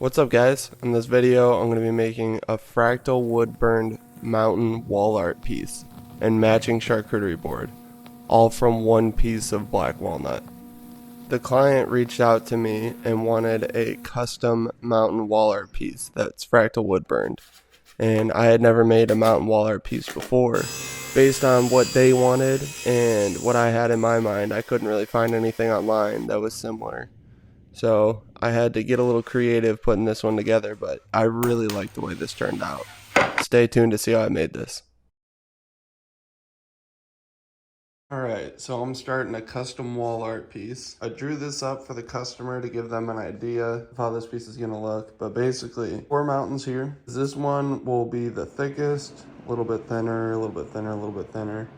What's up guys? In this video I'm going to be making a fractal wood burned mountain wall art piece and matching charcuterie board, all from one piece of black walnut. The client reached out to me and wanted a custom mountain wall art piece that's fractal wood burned, and I had never made a mountain wall art piece before. Based on what they wanted and what I had in my mind, I couldn't really find anything online that was similar. So I had to get a little creative putting this one together, but I really like the way this turned out. Stay tuned to see how I made this. Alright, so I'm starting a custom wall art piece. I drew this up for the customer to give them an idea of how this piece is going to look, but basically 4 mountains here. This one will be the thickest, a little bit thinner, a little bit thinner, a little bit thinner.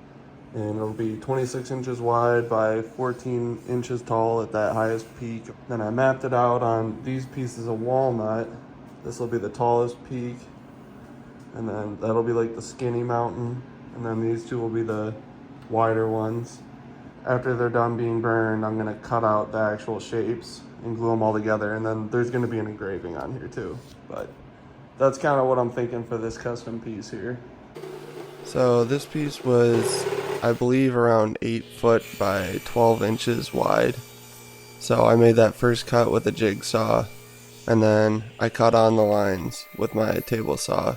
And it'll be 26 inches wide by 14 inches tall at that highest peak. Then I mapped it out on these pieces of walnut. This will be the tallest peak, and then that'll be like the skinny mountain, and then these two will be the wider ones. After they're done being burned, I'm gonna cut out the actual shapes and glue them all together, and then there's gonna be an engraving on here too. But that's kind of what I'm thinking for this custom piece here. So this piece was, I believe, around 8 foot by 12 inches wide. So I made that first cut with a jigsaw, and then I cut on the lines with my table saw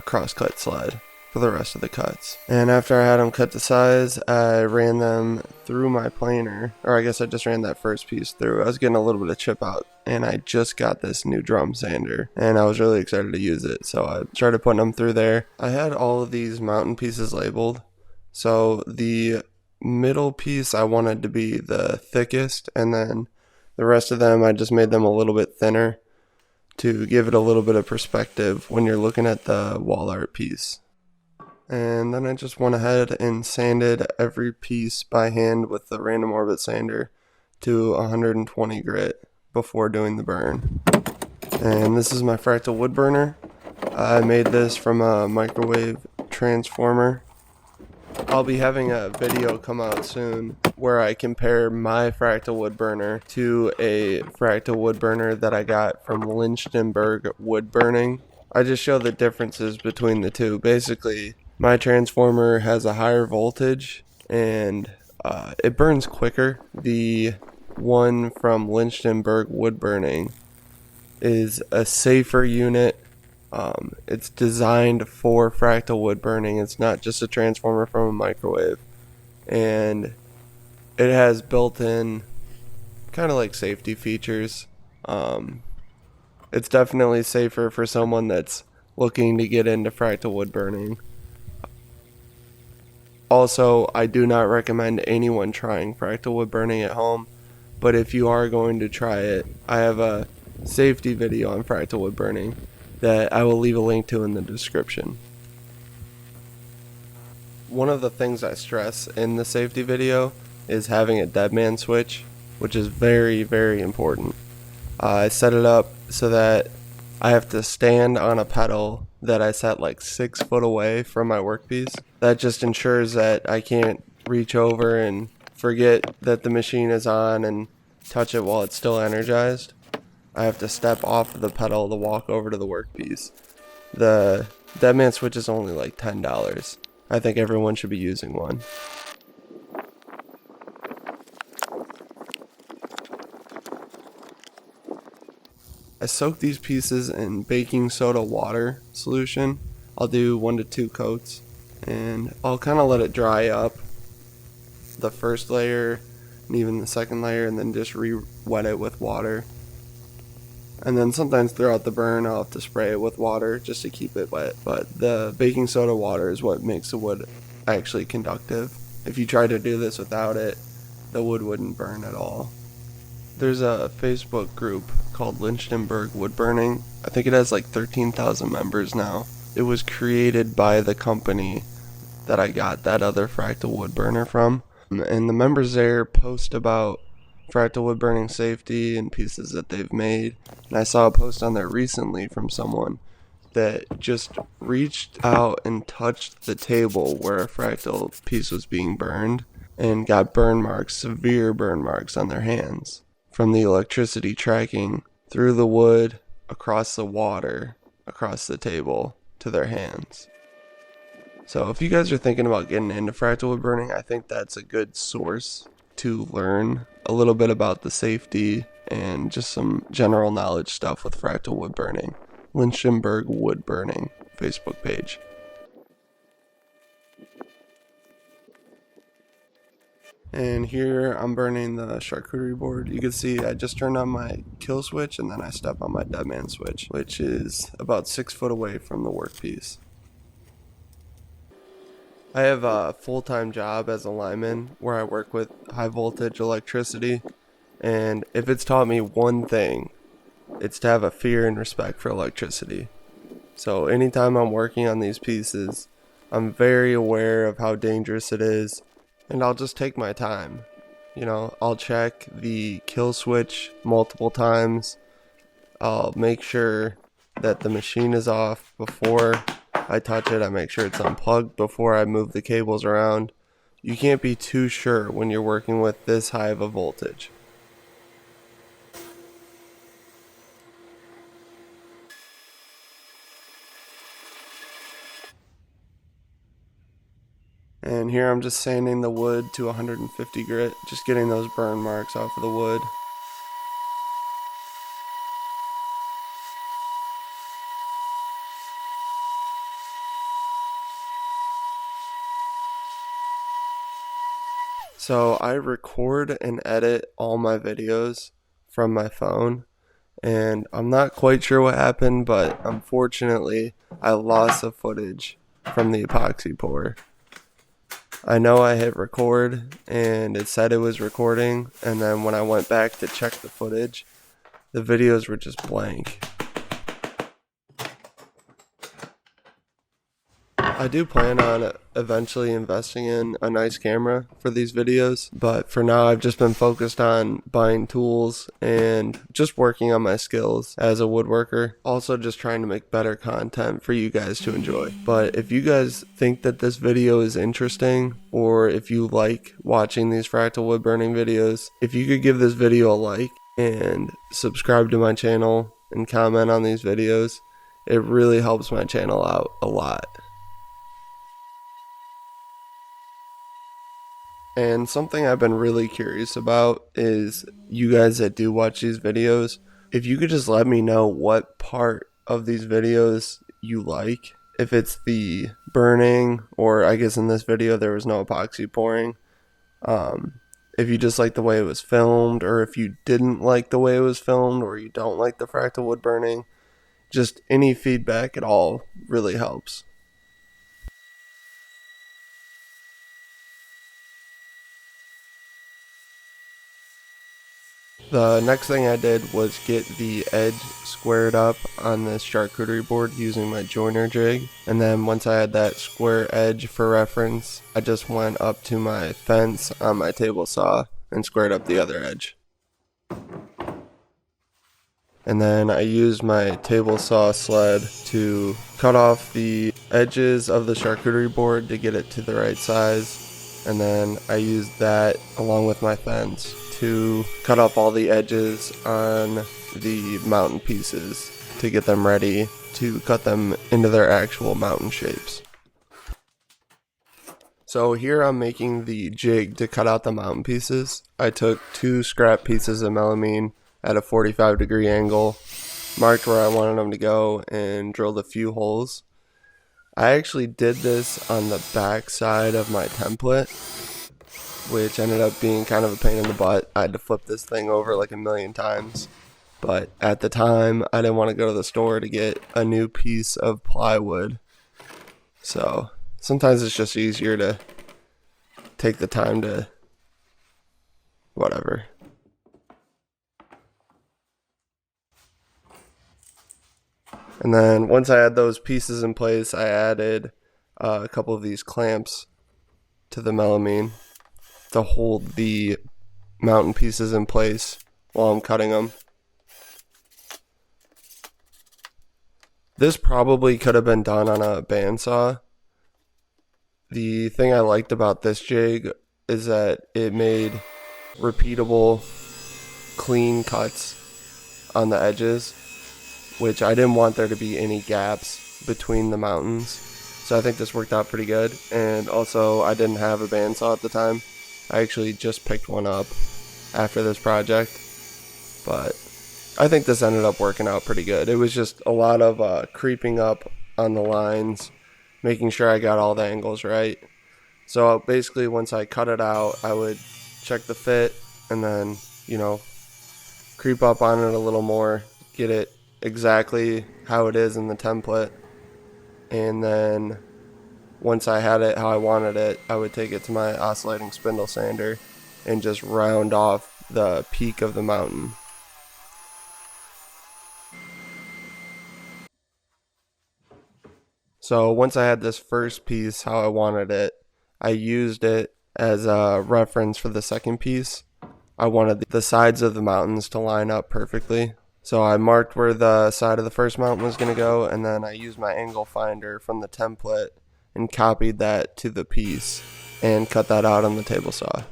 cross-cut sled for the rest of the cuts. And after I had them cut to size, I ran them through my planer, or I guess I just ran that first piece through. I was getting a little bit of chip out, and I just got this new drum sander, and I was really excited to use it, so I started putting them through there. I had all of these mountain pieces labeled, so the middle piece I wanted to be the thickest, and then the rest of them I just made them a little bit thinner to give it a little bit of perspective when you're looking at the wall art piece. And then I just went ahead and sanded every piece by hand with the random orbit sander to 120 grit before doing the burn. And this is my fractal wood burner. I made this from a microwave transformer. I'll be having a video come out soon where I compare my fractal wood burner to a fractal wood burner that I got from Lynchtenberg Wood Burning. I just show the differences between the two. Basically, my transformer has a higher voltage and it burns quicker. The one from Lynchtenberg Wood Burning is a safer unit. It's designed for fractal wood burning. It's not just a transformer from a microwave. And it has built-in kind of like safety features. It's definitely safer for someone that's looking to get into fractal wood burning. Also, I do not recommend anyone trying fractal wood burning at home, but if you are going to try it, I have a safety video on fractal wood burning that I will leave a link to in the description. One of the things I stress in the safety video is having a dead man switch, which is very, very important. I set it up so that I have to stand on a pedal that I set like 6 foot away from my workpiece. That just ensures that I can't reach over and forget that the machine is on and touch it while it's still energized. I have to step off of the pedal to walk over to the workpiece. The Deadman switch is only like $10. I think everyone should be using one. I soak these pieces in baking soda water solution. I'll do 1 to 2 coats, and I'll kind of let it dry up, the first layer and even the second layer, and then just re-wet it with water. And then sometimes throughout the burn I'll have to spray it with water just to keep it wet, but the baking soda water is what makes the wood actually conductive. If you try to do this without it, the wood wouldn't burn at all. There's a Facebook group called Lynchtenberg Wood Burning. I think it has like 13,000 members now. It was created by the company that I got that other fractal wood burner from. And the members there post about fractal wood burning safety and pieces that they've made. And I saw a post on there recently from someone that just reached out and touched the table where a fractal piece was being burned and got burn marks, severe burn marks on their hands from the electricity tracking through the wood across the water, across the table to their hands. So if you guys are thinking about getting into fractal wood burning, I think that's a good source to learn a little bit about the safety and just some general knowledge stuff with fractal wood burning. Lynchburg Wood Burning Facebook page. And here I'm burning the charcuterie board. You can see I just turned on my kill switch and then I step on my dead man switch, which is about 6 foot away from the workpiece. I have a full-time job as a lineman where I work with high voltage electricity, and if it's taught me one thing, it's to have a fear and respect for electricity. So anytime I'm working on these pieces, I'm very aware of how dangerous it is, and I'll just take my time. You know, I'll check the kill switch multiple times. I'll make sure that the machine is off before I touch it. I make sure it's unplugged before I move the cables around. You can't be too sure when you're working with this high of a voltage. And here I'm just sanding the wood to 150 grit, just getting those burn marks off of the wood. So I record and edit all my videos from my phone, and I'm not quite sure what happened, but unfortunately I lost the footage from the epoxy pour. I know I hit record and it said it was recording, and then when I went back to check the footage, the videos were just blank. I do plan on eventually investing in a nice camera for these videos, but for now I've just been focused on buying tools and just working on my skills as a woodworker. Also just trying to make better content for you guys to enjoy. But if you guys think that this video is interesting, or if you like watching these fractal wood burning videos, if you could give this video a like and subscribe to my channel and comment on these videos, it really helps my channel out a lot. And something I've been really curious about is you guys that do watch these videos, if you could just let me know what part of these videos you like. If it's the burning, or I guess in this video there was no epoxy pouring. If you just like the way it was filmed, or if you didn't like the way it was filmed, or you don't like the fractal wood burning, just any feedback at all really helps. The next thing I did was get the edge squared up on this charcuterie board using my joiner jig, and then once I had that square edge for reference, I just went up to my fence on my table saw and squared up the other edge. And then I used my table saw sled to cut off the edges of the charcuterie board to get it to the right size, and then I used that along with my fence to cut off all the edges on the mountain pieces to get them ready to cut them into their actual mountain shapes. So here I'm making the jig to cut out the mountain pieces. I took 2 scrap pieces of melamine at a 45-degree angle, marked where I wanted them to go, and drilled a few holes. I actually did this on the back side of my template, which ended up being kind of a pain in the butt. I had to flip this thing over like a million times. But at the time, I didn't want to go to the store to get a new piece of plywood. So sometimes it's just easier to take the time to whatever. And then once I had those pieces in place, I added a couple of these clamps to the melamine to hold the mountain pieces in place while I'm cutting them. This probably could have been done on a bandsaw. The thing I liked about this jig is that it made repeatable, clean cuts on the edges, which I didn't want there to be any gaps between the mountains. So I think this worked out pretty good. And also, I didn't have a bandsaw at the time. I actually just picked one up after this project. But I think this ended up working out pretty good. It was just a lot of creeping up on the lines, making sure I got all the angles right. So basically, once I cut it out, I would check the fit and then, creep up on it a little more, get it exactly how it is in the template. And then once I had it how I wanted it, I would take it to my oscillating spindle sander and just round off the peak of the mountain. So once I had this first piece how I wanted it, I used it as a reference for the second piece. I wanted the sides of the mountains to line up perfectly. So I marked where the side of the first mountain was going to go, and then I used my angle finder from the template and copied that to the piece and cut that out on the table saw.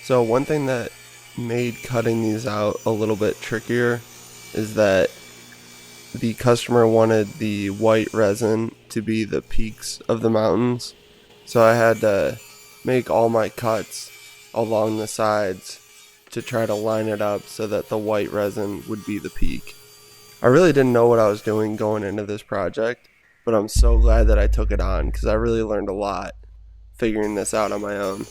So one thing that made cutting these out a little bit trickier is that the customer wanted the white resin to be the peaks of the mountains. So I had to make all my cuts along the sides to try to line it up so that the white resin would be the peak. I really didn't know what I was doing going into this project, but I'm so glad that I took it on because I really learned a lot figuring this out on my own.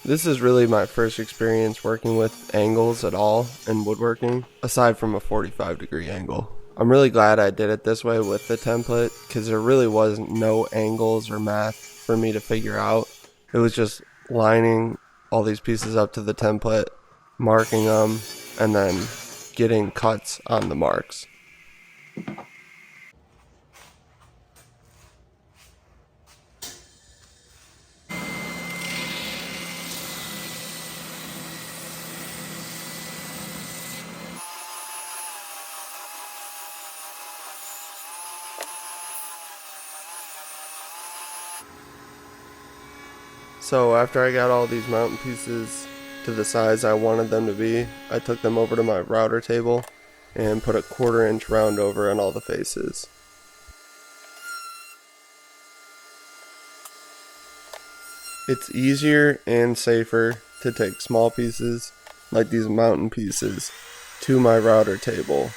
This is really my first experience working with angles at all in woodworking, aside from a 45-degree angle. I'm really glad I did it this way with the template because there really was no angles or math for me to figure out. It was just lining all these pieces up to the template, marking them, and then getting cuts on the marks. So after I got all these mountain pieces to the size I wanted them to be, I took them over to my router table and put a 1/4 inch round over on all the faces. It's easier and safer to take small pieces, like these mountain pieces, to my router table,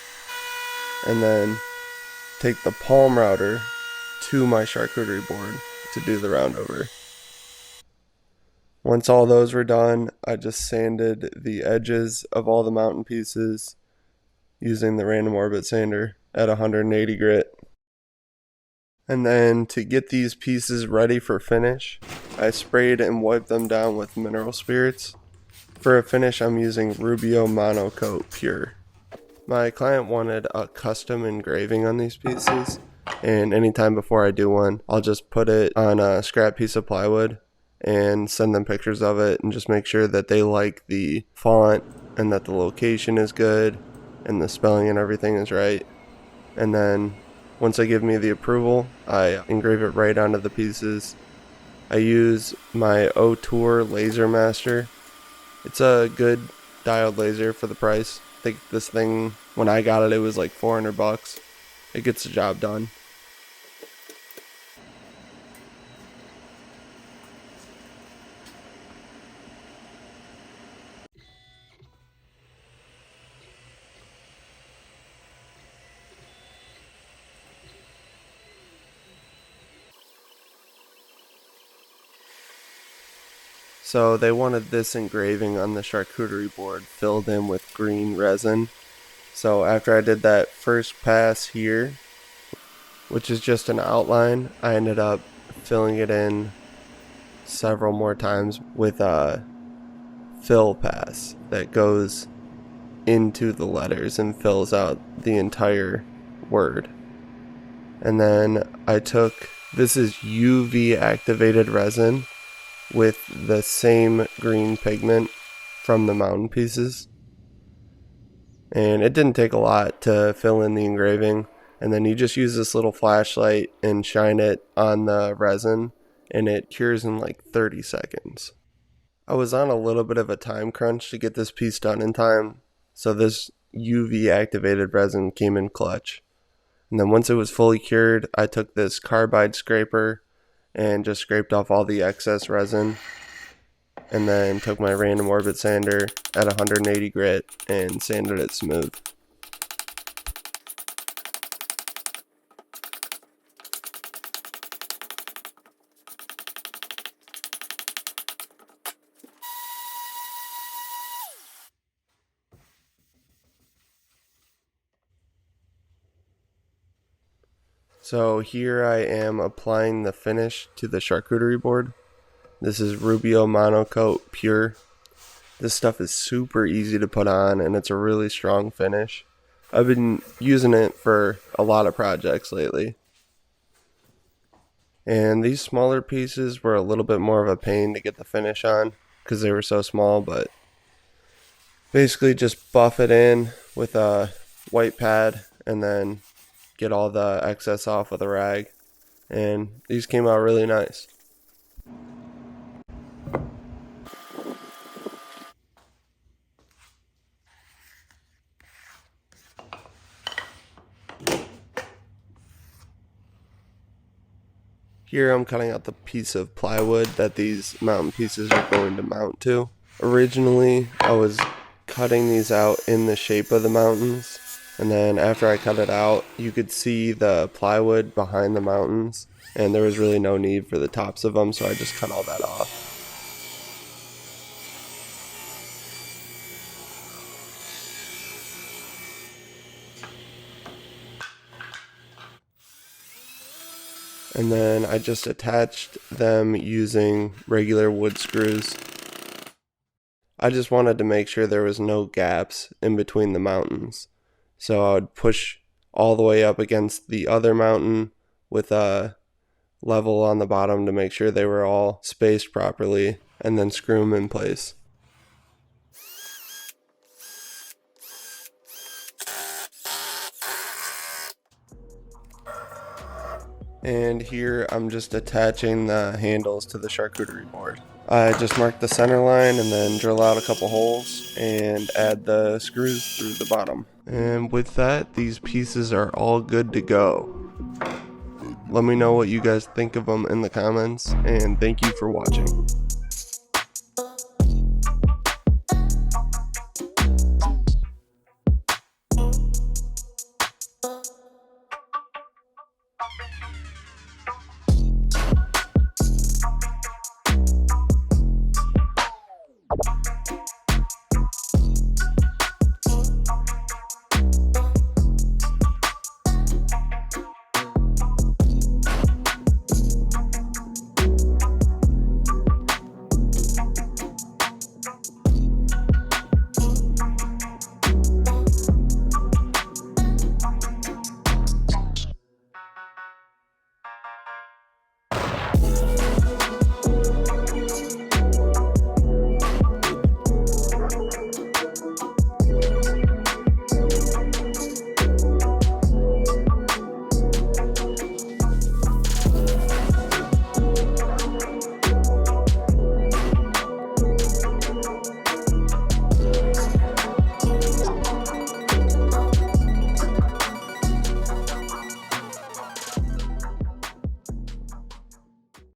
and then take the palm router to my charcuterie board to do the round over. Once all those were done, I just sanded the edges of all the mountain pieces using the random orbit sander at 180 grit. And then to get these pieces ready for finish, I sprayed and wiped them down with mineral spirits. For a finish, I'm using Rubio Monocoat Pure. My client wanted a custom engraving on these pieces, and anytime before I do one, I'll just put it on a scrap piece of plywood and send them pictures of it and just make sure that they like the font and that the location is good and the spelling and everything is right. And then once they give me the approval, I engrave it right onto the pieces. I use my O-Tour Laser Master. It's a good diode laser for the price. I think this thing, when I got it, it was like $400. It gets the job done. So they wanted this engraving on the charcuterie board filled in with green resin. So after I did that first pass here, which is just an outline, I ended up filling it in several more times with a fill pass that goes into the letters and fills out the entire word. And then I took, this is UV activated resin with the same green pigment from the mountain pieces. And it didn't take a lot to fill in the engraving. And then you just use this little flashlight and shine it on the resin, and it cures in like 30 seconds. I was on a little bit of a time crunch to get this piece done in time, so this UV activated resin came in clutch. And then once it was fully cured, I took this carbide scraper and just scraped off all the excess resin, and then took my random orbit sander at 180 grit and sanded it smooth. So here I am applying the finish to the charcuterie board. This is Rubio Monocoat Pure. This stuff is super easy to put on, and it's a really strong finish. I've been using it for a lot of projects lately. And these smaller pieces were a little bit more of a pain to get the finish on because they were so small, but basically just buff it in with a white pad and then get all the excess off with a rag. And these came out really nice. Here I'm cutting out the piece of plywood that these mountain pieces are going to mount to. Originally, I was cutting these out in the shape of the mountains, and then after I cut it out, you could see the plywood behind the mountains, and there was really no need for the tops of them, so I just cut all that off. And then I just attached them using regular wood screws. I just wanted to make sure there was no gaps in between the mountains. So I would push all the way up against the other mountain with a level on the bottom to make sure they were all spaced properly, and then screw them in place. And here I'm just attaching the handles to the charcuterie board. I just mark the center line and then drill out a couple holes and add the screws through the bottom. And with that, these pieces are all good to go. Let me know what you guys think of them in the comments, and thank you for watching.